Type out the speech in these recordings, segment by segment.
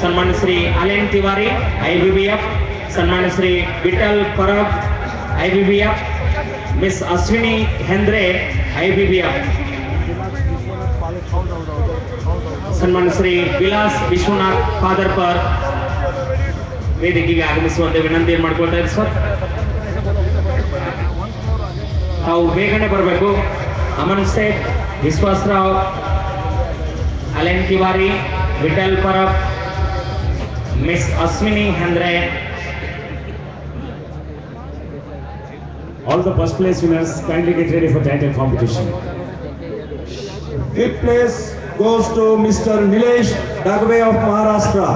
सन्मान्य श्री अलेन तिवारी IBBF, सन्मान्य श्री विठल परब IBBF, miss Ashwini Hendre IBBF, सन्मान्य श्री विलास विश्वनाथ पादरपर ವೇದಿಕೆಗೆ ಆಗಮಿಸುವಂತೆ ವಿನಂತಿಯನ್ನು ಮಾಡಿಕೊಳ್ತಾ ಇದ್ದೀವಿ ಸರ್. ತಾವು ಬೇಗನೆ ಬರಬೇಕು. Aman Seth, Vishwasrao, Allen Tiwari, Vitthal Parab, miss Ashwini Hendre. All the first place winners kindly get ready for title competition. Fifth place goes to Mr. Nilesh Dagwe of Maharashtra.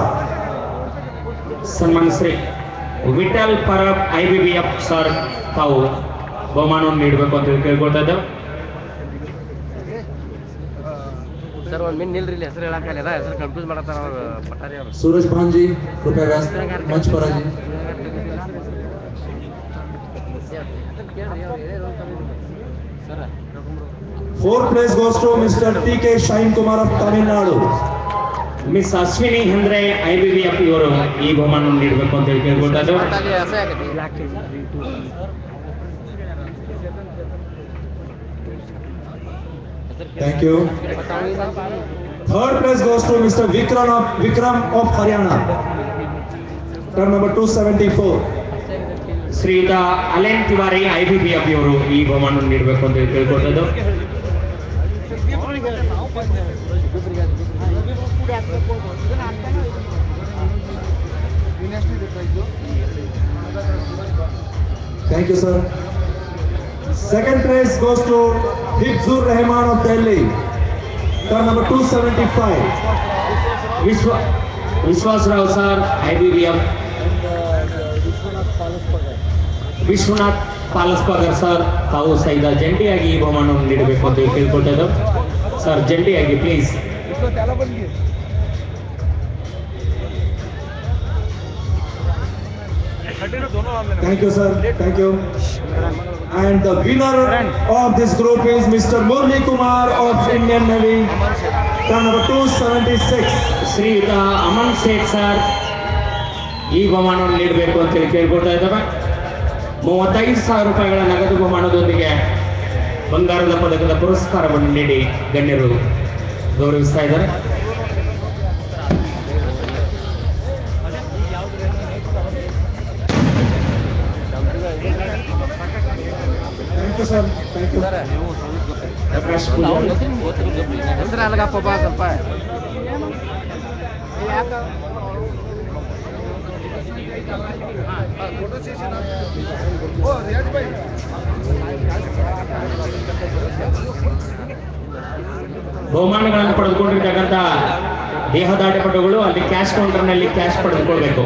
ಸನ್ಮಾನ್ಯ ಶ್ರೀ ವಿಠಲ್ ಪರಬ್ IBBF ಸರ್ ತಾವು ಬಹುಮಾನವನ್ನು ನೀಡಬೇಕು ಅಂತ ಕೇಳ್ಕೊಳ್ತಾ ಇದ್ದೇವೆ. सर ಒಂದು ಮಿನ್ ನಿಲ್ರಿ ಹೆಸರು ಹೇಳಕ್ಕಾಗಲ್ಲ, ಹೆಸರು ಕನ್ಫ್ಯೂಸ್ ಮಾಡತ್ತಾರ ಅವರು ಪಟಾರಿ ಅವರು. सूरज भान जी कृपया व्यास मंच पर आइए. Fourth place goes to Mr. TK Shine Kumar of Tamil Nadu. Miss Ashwini Hendre IBBF ಇವರು ಈ ಬಹುಮಾನವನ್ನು ನೀಡಬೇಕು ಅಂತ ಕೇಳ್ಕೊಳ್ತಾ ಇದ್ದೇವೆ. ಪಟಾಲಿ ಹಸೆ ಆಗತ್ತೆ. Thank you. Third place goes to Mr. Vikram of Haryana. Turn number 274. ಶ್ರೀಯುತ ಅಲೆನ್ ತಿವಾರಿ IBBF ಇವರು ಈ ಬಹುಮಾನವನ್ನು ನೀಡಬೇಕು ಅಂತ ಕೇಳ್ಕೊಳ್ತಾ ಇದ್ದೇವೆ. Thank you, sir. Second place goes to Hifzur Rahman of Delhi. Turn number 275. Vishwasrao sir IBBF, Vishwanath Palaspagar sir ತಾವು ಸಹಿತ ಜಂಟಿಯಾಗಿ ಈ ಬಹುಮಾನವನ್ನು ನೀಡಬೇಕು ಅಂತ ಕೇಳ್ಕೊಳ್ತಾ ಇದ್ದೇವೆ. ಸರ್ ಜಂಟಿಯಾಗಿ please. Thank you, sir. Thank you. And the winner of this group is Mr. Murli Kumar of Indian Navy. Turn number 276. ಶ್ರೀಯುತ ಅಮನ್ ಶೇಖ್ ಸರ್ ಈ ಬಹುಮಾನವನ್ನು ನೀಡಬೇಕು ಅಂತ ಕೇಳ್ಕೊಳ್ತಾ ಇದ್ದೇವೆ. 35,000 ರೂಪಾಯಿಗಳ ನಗದು ಬಹುಮಾನದೊಂದಿಗೆ ಬಂಗಾರದ ಪದಕದ ಪುರಸ್ಕಾರವನ್ನು ನೀಡಿ ಗಣ್ಯರು ಗೌರವಿಸ್ತಾ ಇದ್ದಾರೆ. Thank you, sir. Thank you. ಹೆಸರು ಅಲ್ಗಪ್ಪ ಸ್ವಲ್ಪ. ಬಹುಮಾನಗಳನ್ನು ಪಡೆದುಕೊಂಡಿರ್ತಕ್ಕಂಥ ದೇಹದಾಟಪಟುಗಳು ಅಲ್ಲಿ ಕ್ಯಾಶ್ ಕೌಂಟರ್ನಲ್ಲಿ ಕ್ಯಾಶ್ ಪಡೆದುಕೊಳ್ಬೇಕು.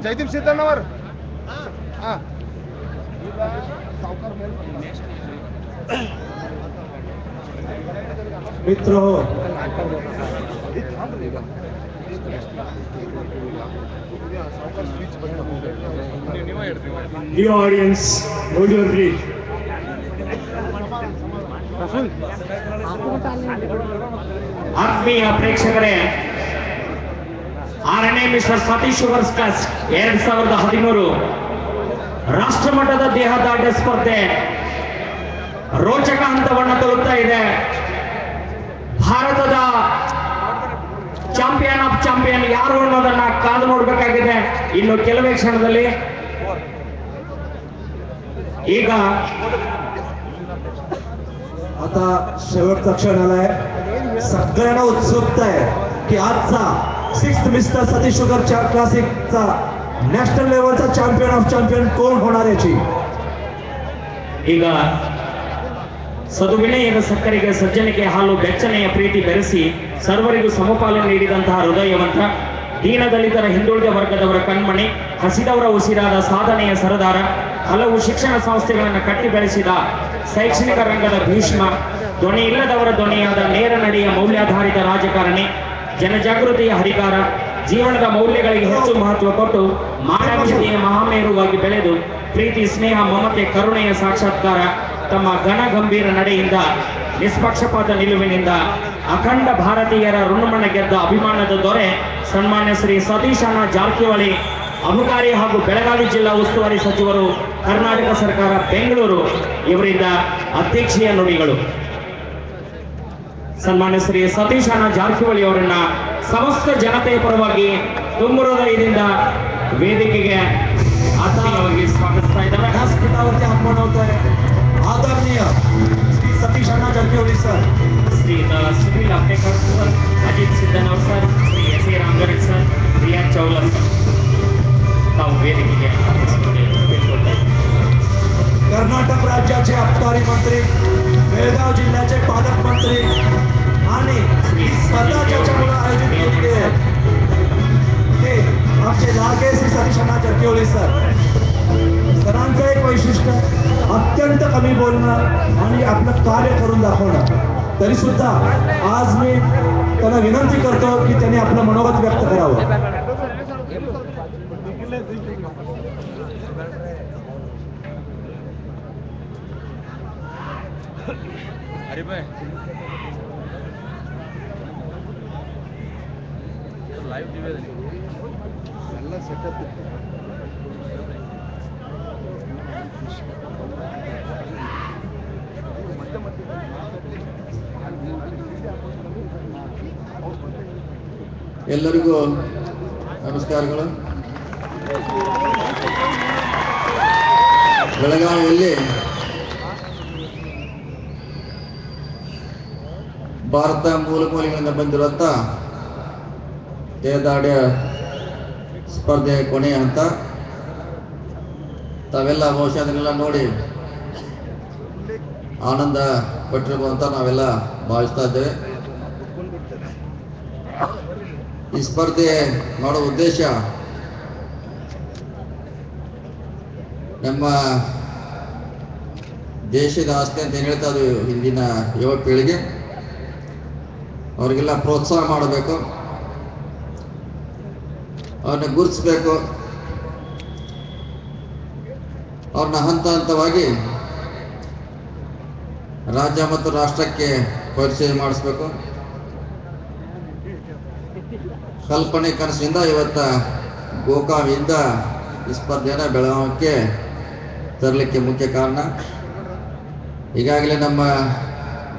जयदीप सिद्धಣ್ಣवर मित्र हो Dear audience, hold your breath. ಆತ್ಮೀಯ ಪ್ರೇಕ್ಷಕರೇ, 6ನೇ ಮಿಸ್ಟರ್ ಸತೀಶ್ ಶುಗರ್ಸ್ ಕ್ಲಾಸ್ 2013 ರಾಷ್ಟ್ರಮಟ್ಟದ ದೇಹದಾಟ ಸ್ಪರ್ಧೆ ರೋಚಕ ಹಂತವನ್ನು ತಲುಪ್ತಾ ಇದೆ. ಭಾರತದ ಚಾಂಪಿಯನ್ ಆಫ್ ಚಾಂಪಿಯನ್ ಯಾರು ಅನ್ನೋದನ್ನ ಕಾದು ನೋಡಬೇಕಾಗಿದೆ ಇನ್ನು ಕೆಲವೇ ಕ್ಷಣದಲ್ಲಿ. ಈಗ आता शेवटचा क्षण आलाय. सगळ्यांना उत्सुकता आहे की आजचा 6th मिस्टर सतीश शुगर क्लासिकचा नॅशनल लेवलचा चॅम्पियन ऑफ चॅम्पियन कोण होणार याची. ಈಗ ಸದುವಿನಯದ ಸಕ್ಕರೆಗೆ ಸಜ್ಜನಿಕೆ ಹಾಲು ಬೆಚ್ಚನೆಯ ಪ್ರೀತಿ ಬೆರೆಸಿ ಸರ್ವರಿಗೂ ಸಮಪಾಲು ನೀಡಿದಂತಹ ಹೃದಯವಂತ ದೀನದಲಿತರ ಹಿಂದುಳಿದ ವರ್ಗದವರ ಕಣ್ಮಣಿ, ಹಸಿದವರ ಉಸಿರಾದ ಸಾಧನೆಯ ಸರದಾರ, ಹಲವು ಶಿಕ್ಷಣ ಸಂಸ್ಥೆಗಳನ್ನು ಕಟ್ಟಿ ಬೆಳೆಸಿದ ಶೈಕ್ಷಣಿಕ ರಂಗದ ಭೀಷ್ಮ, ಧ್ವನಿ ಇಲ್ಲದವರ ಧ್ವನಿಯಾದ ನೇರ ನಡೆಯ ಮೌಲ್ಯಾಧಾರಿತ ರಾಜಕಾರಣಿ, ಜನಜಾಗೃತಿಯ ಹರಿಕಾರ, ಜೀವನದ ಮೌಲ್ಯಗಳಿಗೆ ಹೆಚ್ಚು ಮಹತ್ವ ಕೊಟ್ಟು ಮಾನವೀಯತೆಯ ಮಹಾಮೇರುವಾಗಿ ಬೆಳೆದು ಪ್ರೀತಿ, ಸ್ನೇಹ, ಮಮತೆ, ಕರುಣೆಯ ಸಾಕ್ಷಾತ್ಕಾರ ತಮ್ಮ ಘನ ಗಂಭೀರ ನಡೆಯಿಂದ ನಿಷ್ಪಕ್ಷಪಾತ ನಿಲುವಿನಿಂದ ಅಖಂಡ ಭಾರತೀಯರ ಋಣಮಣ ಗೆದ್ದ ಅಭಿಮಾನದ ದೊರೆ ಸನ್ಮಾನ್ಯ ಶ್ರೀ ಸತೀಶ್ ಅಣ್ಣ ಜಾರಕಿಹೊಳಿ ಅಬಕಾರಿ ಹಾಗೂ ಬೆಳಗಾವಿ ಜಿಲ್ಲಾ ಉಸ್ತುವಾರಿ ಸಚಿವರು, ಕರ್ನಾಟಕ ಸರ್ಕಾರ, ಬೆಂಗಳೂರು ಇವರಿಂದ ಅಧ್ಯಕ್ಷೀಯ ನುಡಿಗಳು. ಸನ್ಮಾನ್ಯ ಶ್ರೀ ಸತೀಶ್ ಅಣ್ಣ ಜಾರಕಿಹೊಳಿ ಅವರನ್ನ ಸಮಸ್ತ ಜನತೆಯ ಪರವಾಗಿ ತುಂಬ ಹೃದಯದಿಂದ ವೇದಿಕೆಗೆ ಆತ್ಮೀಯವಾಗಿ ಸ್ವಾಗತಿಸ್ತಾ ಇದ್ದಾರೆ. व्यासपीठावरती आगमन होत आहे आदरणीय Shri Satish Anna Jarkiholi sir, Shri Sunil Aptekar sir, Ajit Siddhanavar sir, Shri S A Ramgare sir, Riya Chawla sir, ताವು ವೇದಿಕೆಗೆ ಕೇಳ್ಕೊಳ್ತಾರೆ. कर्नाटक राज्याचे अबकारी मंत्री, बेळगाव जिल्ह्याचे पालकमंत्री आणि स्पर्धा ज्याच्यामुळे आयोजित केलेली आहे ते आमचे लाडके श्री सतीश अण्णा जारकिहोळी सर. सरांचं एक वैशिष्ट्य अत्यंत कमी बोलणं आणि आपलं कार्य करून दाखवणं. तरी सुद्धा आज मी त्यांना विनंती करतो की त्यांनी आपलं मनोगत व्यक्त करावं. अरे भाई लाइव टीवी ಎಲ್ಲ ಸೆಟಪ್ ಎಲ್ಲರಿಗೂ ನಮಸ್ಕಾರಗಳು. ಬೆಳಗಾವಿಯಲ್ಲಿ ಭಾರತ ಮೂಲೆಗಳಿಂದ ಬಂದಿರುವಂಥ ದೇಹದಾಢ್ಯ ಸ್ಪರ್ಧೆ ಕೊನೆಯ ಹಂತ. ತಾವೆಲ್ಲ ಬಹುಶಃ ಅದನ್ನೆಲ್ಲ ನೋಡಿ ಆನಂದ ಪಟ್ಟಿರ್ಬೋದು ಅಂತ ನಾವೆಲ್ಲ ಭಾವಿಸ್ತಾ ಇದ್ದೇವೆ. ಈ ಸ್ಪರ್ಧೆ ಮಾಡೋ ಉದ್ದೇಶ ನಮ್ಮ ದೇಶದ ಆಸ್ತಿ ಅಂತ ಏನು ಹೇಳ್ತಾ ಇದ್ದೀವಿ ಹಿಂದಿನ ಯುವ ಪೀಳಿಗೆ, ಅವರಿಗೆಲ್ಲ ಪ್ರೋತ್ಸಾಹ ಮಾಡಬೇಕು, ಅವ್ರನ್ನ ಗುರುತಿಸ್ಬೇಕು, ಅವ್ರನ್ನ ಹಂತ ಹಂತವಾಗಿ ರಾಜ್ಯ ಮತ್ತು ರಾಷ್ಟ್ರಕ್ಕೆ ಪರಿಚಯ ಮಾಡಿಸ್ಬೇಕು. ಕಲ್ಪನೆ ಕನಸಿನಿಂದ ಇವತ್ತ ಗೋಕಾವಿಂದ ಈ ಸ್ಪರ್ಧೆಯನ್ನು ಬೆಳಗಾವಿಗೆ ತರಲಿಕ್ಕೆ ಮುಖ್ಯ ಕಾರಣ. ಈಗಾಗಲೇ ನಮ್ಮ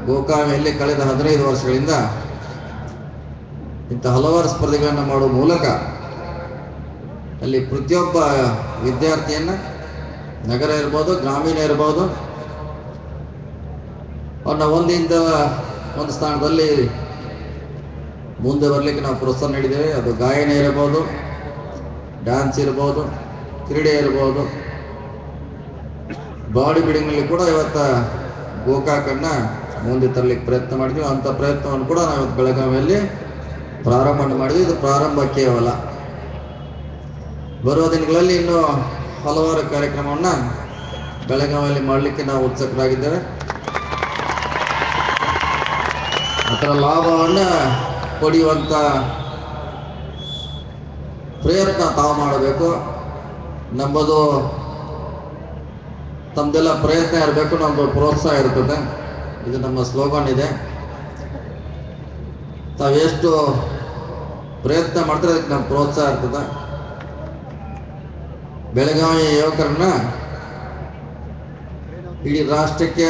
ಗೋಕಾವಿಯಲ್ಲಿ ಕಳೆದ 15 ವರ್ಷಗಳಿಂದ ಇಂಥ ಹಲವಾರು ಸ್ಪರ್ಧೆಗಳನ್ನು ಮಾಡುವ ಮೂಲಕ ಅಲ್ಲಿ ಪ್ರತಿಯೊಬ್ಬ ವಿದ್ಯಾರ್ಥಿಯನ್ನು, ನಗರ ಇರ್ಬೋದು, ಗ್ರಾಮೀಣ ಇರ್ಬೋದು, ಅವನ್ನ ಒಂದಿಂದ ಒಂದು ಸ್ಥಾನದಲ್ಲಿ ಮುಂದೆ ಬರಲಿಕ್ಕೆ ನಾವು ಪ್ರೋತ್ಸಾಹ ನೀಡಿದ್ದೇವೆ. ಅದು ಗಾಯನ ಇರಬಹುದು, ಡ್ಯಾನ್ಸ್ ಇರ್ಬೋದು, ಕ್ರೀಡೆ ಇರ್ಬೋದು, ಬಾಡಿ ಬಿಲ್ಡಿಂಗ್ನಲ್ಲಿ ಕೂಡ ಇವತ್ತು ಗೋಕಾಕನ್ನು ಮುಂದೆ ತರಲಿಕ್ಕೆ ಪ್ರಯತ್ನ ಮಾಡಿದ್ವಿ. ಅಂಥ ಪ್ರಯತ್ನವನ್ನು ಕೂಡ ನಾವು ಇವತ್ತು ಬೆಳಗಾವಿಯಲ್ಲಿ ಪ್ರಾರಂಭ ಮಾಡಿದ್ವಿ. ಇದು ಪ್ರಾರಂಭ ಕೇವಲ. ಬರುವ ದಿನಗಳಲ್ಲಿ ಇನ್ನೂ ಹಲವಾರು ಕಾರ್ಯಕ್ರಮವನ್ನು ಬೆಳಗಾವಿಯಲ್ಲಿ ಮಾಡಲಿಕ್ಕೆ ನಾವು ಉತ್ಸುಕರಾಗಿದ್ದೇವೆ. ಅದರ ಲಾಭವನ್ನು ಪಡೆಯುವಂಥ ಪ್ರಯತ್ನ ತಾವು ಮಾಡಬೇಕು. ನಮ್ಮದು ತಮ್ಮದೆಲ್ಲ ಪ್ರಯತ್ನ ಇರಬೇಕು, ನಮ್ಮದು ಪ್ರೋತ್ಸಾಹ ಇರ್ತದೆ. ಇದು ನಮ್ಮ ಸ್ಲೋಗನ್ ಇದೆ. ತಾವೆಷ್ಟು ಪ್ರಯತ್ನ ಮಾಡ್ತಾರೆ ಅದಕ್ಕೆ ನಮ್ಮ ಪ್ರೋತ್ಸಾಹ ಇರ್ತದೆ. ಬೆಳಗಾವಿ ಯುವಕರನ್ನ ಇಡೀ ರಾಷ್ಟ್ರಕ್ಕೆ,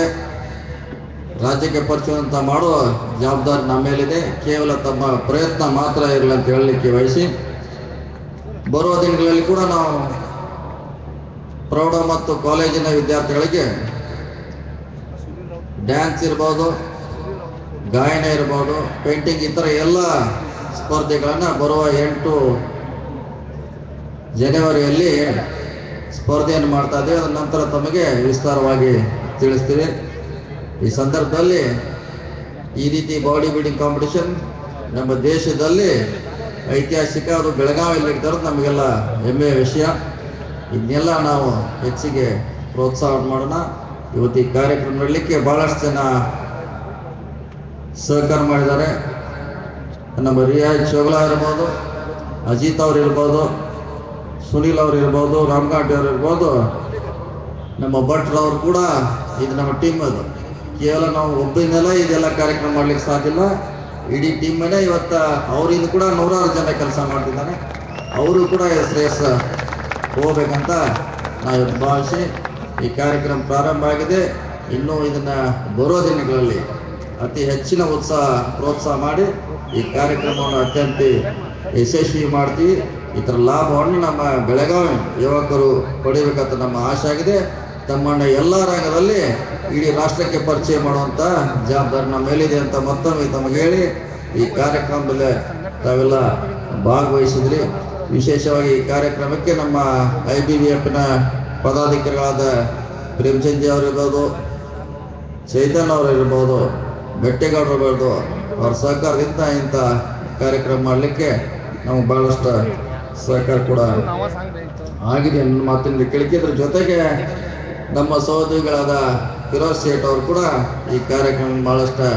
ರಾಜ್ಯಕ್ಕೆ ಪರಿಚಯವಂತ ಮಾಡುವ ಜವಾಬ್ದಾರಿ ನಮ್ಮ ಮೇಲಿದೆ. ಕೇವಲ ತಮ್ಮ ಪ್ರಯತ್ನ ಮಾತ್ರ ಇರಲಿ ಅಂತ ಹೇಳಲಿಕ್ಕೆ ಬಯಸಿ, ಬರುವ ದಿನಗಳಲ್ಲಿ ಕೂಡ ನಾವು ಪ್ರೌಢ ಮತ್ತು ಕಾಲೇಜಿನ ವಿದ್ಯಾರ್ಥಿಗಳಿಗೆ ಡ್ಯಾನ್ಸ್ ಇರ್ಬೋದು, ಗಾಯನ ಇರ್ಬೋದು, ಪೇಂಟಿಂಗ್, ಈ ಥರ ಎಲ್ಲ ಸ್ಪರ್ಧೆಗಳನ್ನು ಬರುವ 8 ಜನವರಿಯಲ್ಲಿ ಸ್ಪರ್ಧೆಯನ್ನು ಮಾಡ್ತಾ ಇದ್ದೇವೆ. ಅದ ನಂತರ ತಮಗೆ ವಿಸ್ತಾರವಾಗಿ ತಿಳಿಸ್ತೀವಿ. ಈ ಸಂದರ್ಭದಲ್ಲಿ ಈ ರೀತಿ ಬಾಡಿ ಬಿಲ್ಡಿಂಗ್ ಕಾಂಪಿಟಿಷನ್ ನಮ್ಮ ದೇಶದಲ್ಲಿ ಐತಿಹಾಸಿಕ, ಅದು ಬೆಳಗಾವಿಯಲ್ಲಿ ಇರ್ತಾರೋದು ನಮಗೆಲ್ಲ ಹೆಮ್ಮೆಯ ವಿಷಯ. ಇದನ್ನೆಲ್ಲ ನಾವು ಹೆಚ್ಚಿಗೆ ಪ್ರೋತ್ಸಾಹ ಮಾಡೋಣ. ಇವತ್ತು ಈ ಕಾರ್ಯಕ್ರಮ ಮಾಡಲಿಕ್ಕೆ ಭಾಳಷ್ಟು ಜನ ಸಹಕಾರ ಮಾಡಿದ್ದಾರೆ. ನಮ್ಮ ರಿಯಾಜ್ ಚೋಗ್ಲಾ ಇರ್ಬೋದು, ಅಜಿತ್ ಅವ್ರು ಇರ್ಬೋದು, ಸುನೀಲ್ ಅವ್ರು ಇರ್ಬೋದು, ರಾಮಘಾಟಿ ಅವ್ರು ಇರ್ಬೋದು, ನಮ್ಮ ಭಟ್ರವ್ರು ಕೂಡ ಇದು ನಮ್ಮ ಟೀಮ್. ಅದು ಕೇವಲ ನಾವು ಒಬ್ಬರಿಂದಲೇ ಇದೆಲ್ಲ ಕಾರ್ಯಕ್ರಮ ಮಾಡ್ಲಿಕ್ಕೆ ಸಾಧ್ಯ ಇಲ್ಲ. ಇಡೀ ಟೀಮ್ ಮೇಲೆ ಇವತ್ತು ಅವರಿಂದ ಕೂಡ ನೂರಾರು ಜನ ಕೆಲಸ ಮಾಡ್ತಿದ್ದಾನೆ. ಅವರು ಕೂಡ ಶ್ರೇಯಸ್ಸ ಹೋಗ್ಬೇಕಂತ ನಾವು ಭಾವಿಸಿ ಈ ಕಾರ್ಯಕ್ರಮ ಪ್ರಾರಂಭ ಆಗಿದೆ. ಇನ್ನೂ ಇದನ್ನು ಬರೋ ದಿನಗಳಲ್ಲಿ ಅತಿ ಹೆಚ್ಚಿನ ಪ್ರೋತ್ಸಾಹ ಮಾಡಿ ಈ ಕಾರ್ಯಕ್ರಮವನ್ನು ಅತ್ಯಂತ ಯಶಸ್ವಿ ಮಾಡ್ತೀವಿ. ಇದರ ಲಾಭವನ್ನು ನಮ್ಮ ಬೆಳಗಾವಿ ಯುವಕರು ಪಡಿಬೇಕಂತ ನಮ್ಮ ಆಶೆ ಆಗಿದೆ. ತಮ್ಮನ್ನ ಎಲ್ಲ ರಂಗದಲ್ಲಿ ಇಡೀ ರಾಷ್ಟ್ರಕ್ಕೆ ಪರಿಚಯ ಮಾಡುವಂಥ ಜವಾಬ್ದಾರಿ ನಮ್ಮ ಮೇಲಿದೆ ಅಂತ ಮತ್ತೊಮ್ಮೆ ತಮಗೆ ಹೇಳಿ, ಈ ಕಾರ್ಯಕ್ರಮದಲ್ಲಿ ತಾವೆಲ್ಲ ಭಾಗವಹಿಸಿದ್ರಿ. ವಿಶೇಷವಾಗಿ ಈ ಕಾರ್ಯಕ್ರಮಕ್ಕೆ ನಮ್ಮ IBBFನ ಪದಾಧಿಕಾರಿಗಳಾದ ಪ್ರೇಮಚಂದ್ ಅವರು ಇರ್ಬೋದು, ಚೈತನ್ಯ ಅವರು ಇರ್ಬೋದು, ಬೆಟ್ಟೇಗೌಡರು ಇರ್ಬೋದು, ಅವ್ರ ಸಹಕಾರದಿಂದ ಇಂಥ ಕಾರ್ಯಕ್ರಮ ಮಾಡಲಿಕ್ಕೆ ನಮಗೆ ಭಾಳಷ್ಟು ಸಹಕಾರ ಕೂಡ ಆಗಿದೆ ಅನ್ನೋ ಮಾತಿನಿಂದ ಕೇಳಿದ್ರ ಜೊತೆಗೆ ನಮ್ಮ ಸಹೋದ್ಯೋಗಿಗಳಾದ ಫಿರೋಜ್ ಸೇಠ್ ಅವರು ಕೂಡ ಈ ಕಾರ್ಯಕ್ರಮ ಭಾಳಷ್ಟು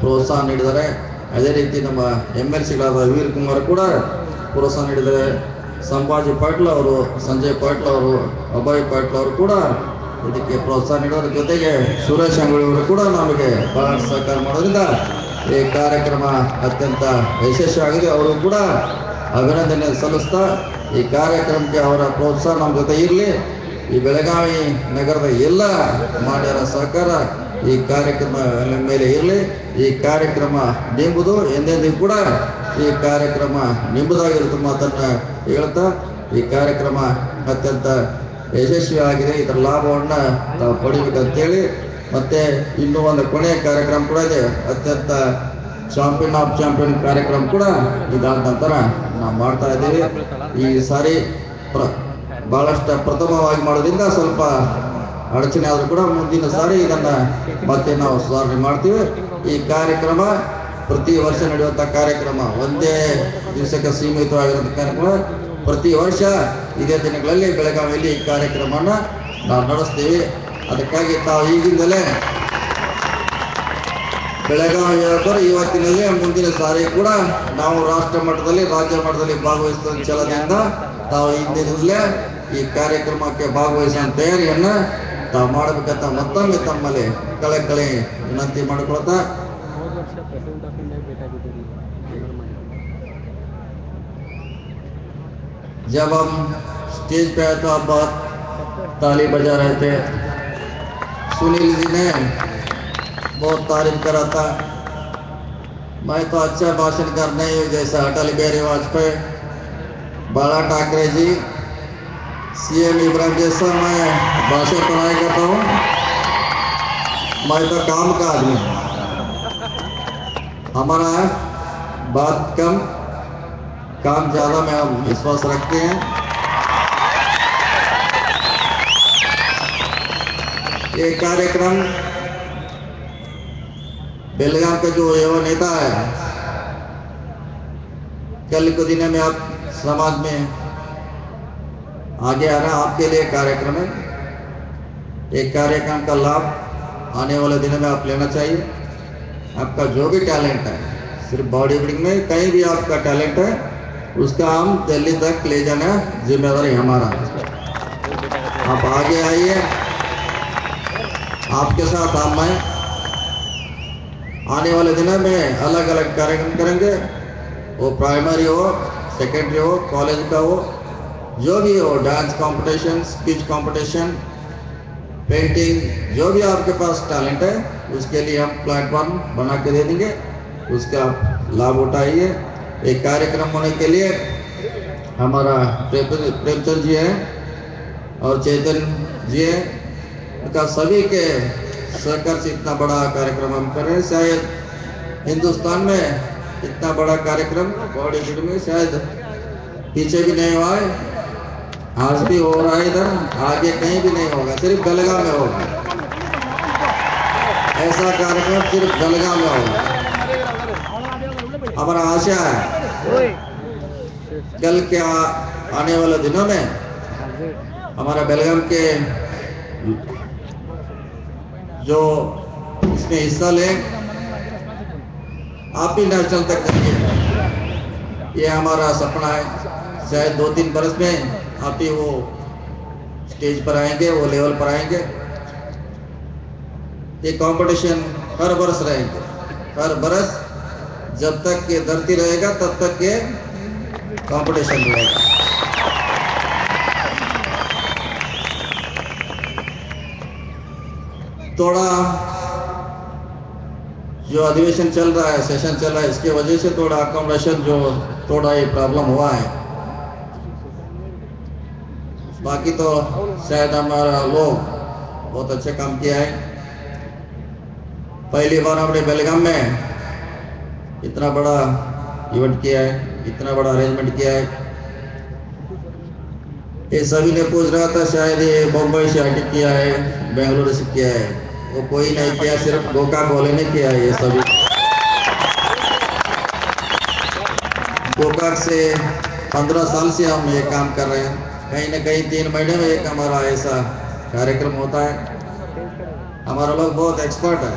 ಪ್ರೋತ್ಸಾಹ ನೀಡಿದ್ದಾರೆ. ಅದೇ ರೀತಿ ನಮ್ಮ MLCಗಳಾದ ವೀರ್ ಕುಮಾರ್ ಕೂಡ ಪ್ರೋತ್ಸಾಹ ನೀಡಿದ್ದಾರೆ. ಸಂಭಾಜಿ ಪಾಟೀಲ್ ಅವರು, ಸಂಜಯ್ ಪಾಟೀಲ್ ಅವರು, ಅಭಯ್ ಪಾಟೀಲ್ ಅವರು ಕೂಡ ಇದಕ್ಕೆ ಪ್ರೋತ್ಸಾಹ ನೀಡೋದ್ರ ಜೊತೆಗೆ ಸುರೇಶ್ ಅಂಗಡಿ ಅವರು ಕೂಡ ನಮಗೆ ಬಹಳ ಸಹಕಾರ ಮಾಡೋದ್ರಿಂದ ಈ ಕಾರ್ಯಕ್ರಮ ಅತ್ಯಂತ ಯಶಸ್ವಿಯಾಗಿದೆ. ಅವರು ಕೂಡ ಅಭಿನಂದನೆ ಸಲ್ಲಿಸ್ತಾ ಈ ಕಾರ್ಯಕ್ರಮಕ್ಕೆ ಅವರ ಪ್ರೋತ್ಸಾಹ ನಮ್ಮ ಜೊತೆ ಇರಲಿ. ಈ ಬೆಳಗಾವಿ ನಗರದ ಎಲ್ಲ ಮಾಡ್ಯಾರ ಸಹಕಾರ ಈ ಕಾರ್ಯಕ್ರಮ ಮೇಲೆ ಇರಲಿ. ಈ ಕಾರ್ಯಕ್ರಮ ನಿಂಬುದು ಎಂದೆಂದಿಗೂ ಕೂಡ ಈ ಕಾರ್ಯಕ್ರಮ ನಿಂಬುದಾಗಿರುತ್ತೆ ಮಾತನ್ನು ಹೇಳ್ತಾ ಈ ಕಾರ್ಯಕ್ರಮ ಅತ್ಯಂತ ಯಶಸ್ವಿ ಆಗಿದೆ. ಇದರ ಲಾಭವನ್ನು ನಾವು ಪಡಿಬೇಕಂತೇಳಿ ಮತ್ತೆ ಇನ್ನೂ ಒಂದು ಕೊನೆಯ ಕಾರ್ಯಕ್ರಮ ಕೂಡ ಇದೆ. ಅತ್ಯಂತ ಚಾಂಪಿಯನ್ ಆಫ್ ಚಾಂಪಿಯನ್ ಕಾರ್ಯಕ್ರಮ ಕೂಡ ಇದಾದ ನಂತರ ನಾವು ಮಾಡ್ತಾ ಇದ್ದೀವಿ. ಈ ಸಾರಿ ಬಹಳಷ್ಟು ಪ್ರಥಮವಾಗಿ ಮಾಡೋದ್ರಿಂದ ಸ್ವಲ್ಪ ಅಡಚಣೆ ಆದರೂ ಕೂಡ ಮುಂದಿನ ಸಾರಿ ಇದನ್ನು ಮತ್ತೆ ನಾವು ಸುಧಾರಣೆ ಮಾಡ್ತೀವಿ. ಈ ಕಾರ್ಯಕ್ರಮ ಪ್ರತಿ ವರ್ಷ ನಡೆಯುವಂಥ ಕಾರ್ಯಕ್ರಮ, ಒಂದೇ ದಿವಸಕ್ಕೆ ಸೀಮಿತವಾಗಿರುವಂಥ ಕಾರ್ಯಕ್ರಮ. ಪ್ರತಿ ವರ್ಷ ಇದೇ ದಿನಗಳಲ್ಲಿ ಬೆಳಗಾವಿಯಲ್ಲಿ ಈ ಕಾರ್ಯಕ್ರಮವನ್ನು ನಾವು ನಡೆಸ್ತೀವಿ. ಅದಕ್ಕಾಗಿ ತಾವು ಈಗಿಂದಲೇ ಬೆಳಗಾವಿ ಯುವಕರು ಇವತ್ತಿನಲ್ಲಿ ಮುಂದಿನ ಸಾರಿ ಕೂಡ ನಾವು ರಾಷ್ಟ್ರ ಮಟ್ಟದಲ್ಲಿ, ರಾಜ್ಯ ಮಟ್ಟದಲ್ಲಿ ಭಾಗವಹಿಸುವ ಛಲದಿಂದ ತಾವು ಇಂದಿನಲ್ಲೇ ಈ ಕಾರ್ಯಕ್ರಮಕ್ಕೆ ಭಾಗವಹಿಸುವ ತಯಾರಿಯನ್ನು ತಾವು ಮಾಡಬೇಕಂತ ಮತ್ತೊಮ್ಮೆ ತಮ್ಮಲ್ಲಿ ಕಳೆ ವಿನಂತಿ ಮಾಡಿಕೊಳ್ತಾ जब हम स्टेज पे आए तो आप बहुत ताली बजा रहे थे. सुनील जी ने बहुत तारीफ करा था. मैं तो अच्छा भाषण करना ही जैसा अटल बिहारी वाजपेयी, बाला ठाकरे जी, CM इब्राहिम जैसा मैं भाषण पढ़ाई करता हूँ. मैं तो काम का आदमी, हमारा बात कम काम ज़्यादा में हम विश्वास रखते हैं. ये कार्यक्रम बेलगाम का जो युवा नेता है, कल के दिन में आप समाज में आगे आ रहा, आपके लिए कार्यक्रम है. एक कार्यक्रम का लाभ आने वाले दिनों में आप लेना चाहिए. आपका जो भी टैलेंट है, सिर्फ बॉडी बिल्डिंग में, कहीं भी आपका टैलेंट है, उसका हम दिल्ली तक ले जाना जिम्मेदारी हमारा. आप आगे आइए, आपके साथ हम मैं आने वाले दिनों में अलग अलग कार्यक्रम करेंगे. वो प्राइमरी हो, सेकेंडरी हो, कॉलेज का हो, जो भी हो, dance competition, speech competition, painting, जो भी आपके पास टैलेंट है उसके लिए हम प्लेटफॉर्म बना के दे देंगे. उसका आप लाभ उठाइए. एक कार्यक्रम होने के लिए हमारा प्रेमचंद जी हैं और चैतन्य जी हैं, उनका सभी के सहकार से इतना बड़ा कार्यक्रम हम कर रहे हैं. शायद हिंदुस्तान में इतना बड़ा कार्यक्रम बॉडी बिल्डिंग में शायद पीछे भी नहीं हुआ है. आज भी हो रहा है इधर, आगे कहीं भी नहीं होगा, सिर्फ बेलगाम में होगा. ऐसा कार्यक्रम सिर्फ बेलगाम में होगा. हमारा आशा है कल के आने वाले दिनों में हमारा बेलगाम के जो इसमें हिस्सा लें, आप भी नेशनल तक करिए. ये हमारा सपना है, शायद 2-3 बरस में आप ही वो स्टेज पर आएंगे, वो लेवल पर आएंगे। ये कंपटीशन हर बरस रहेंगे, हर बरस जब तक ये धरती रहेगा तब तक ये कंपटीशन रहेगा। थोड़ा जो अधिवेशन चल रहा है, सेशन चल रहा है, इसके वजह से थोड़ा अकोमोडेशन जो थोड़ा ये प्रॉब्लम हुआ है। बाकी तो शायद हमारा लोग बहुत अच्छे काम किया है। पहली बार हमने बेलगाम में इतना बड़ा इवेंट किया है, इतना बड़ा अरेंजमेंट किया है। ये सभी ने पूछ रहा था शायद ये बम्बई से आके किया है, बेंगलुरु से किया है, वो कोई नहीं किया, सिर्फ गोकाक वाले ने किया है। ये सभी गोकाक से 15 साल से हम ये काम कर रहे हैं। कहीं ना कहीं 3 महीने में एक हमारा ऐसा कार्यक्रम होता है। हमारा लोग बहुत एक्सपर्ट है,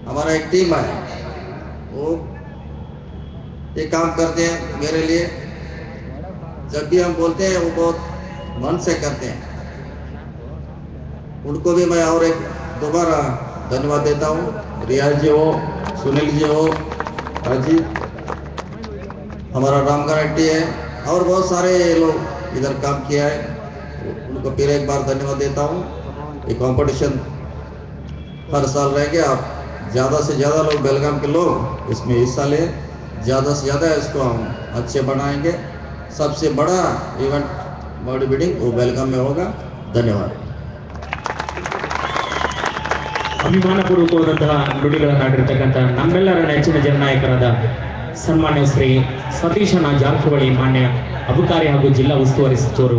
हमारा एक टीम है, वो ये काम करते हैं मेरे लिए। जब भी हम बोलते हैं वो बहुत मन से करते हैं। उनको भी मैं और एक दोबारा धन्यवाद देता हूँ। रियाज जी हो, सुनील जी हो, अजीत, हमारा रामगढ़ है और बहुत सारे लोग इधर काम किया है। उनको फिर एक बार धन्यवाद देता हूँ। ये कंपटीशन हर साल रहेंगे। आप ज़्यादा से ज़्यादा लोग, बेलगाम के लोग इसमें हिस्सा लें, ज़्यादा से ज़्यादा इसको हम अच्छे बनाएंगे। सबसे बड़ा इवेंट बॉडी बिल्डिंग वो बेलगाम में होगा। धन्यवाद। ಅಭಿಮಾನಪೂರ್ವಕವಾದಂತಹ ನುಡಿಗಳನ್ನಾಡಿರ್ತಕ್ಕಂಥ ನಮ್ಮೆಲ್ಲರ ನೆಚ್ಚಿನ ಜನನಾಯಕರಾದ ಸನ್ಮಾನ್ಯ ಶ್ರೀ ಸತೀಶಣ್ಣ ಜಾರಕಿಹೊಳಿ, ಮಾನ್ಯ ಅಬಕಾರಿ ಹಾಗೂ ಜಿಲ್ಲಾ ಉಸ್ತುವಾರಿ ಸಚಿವರು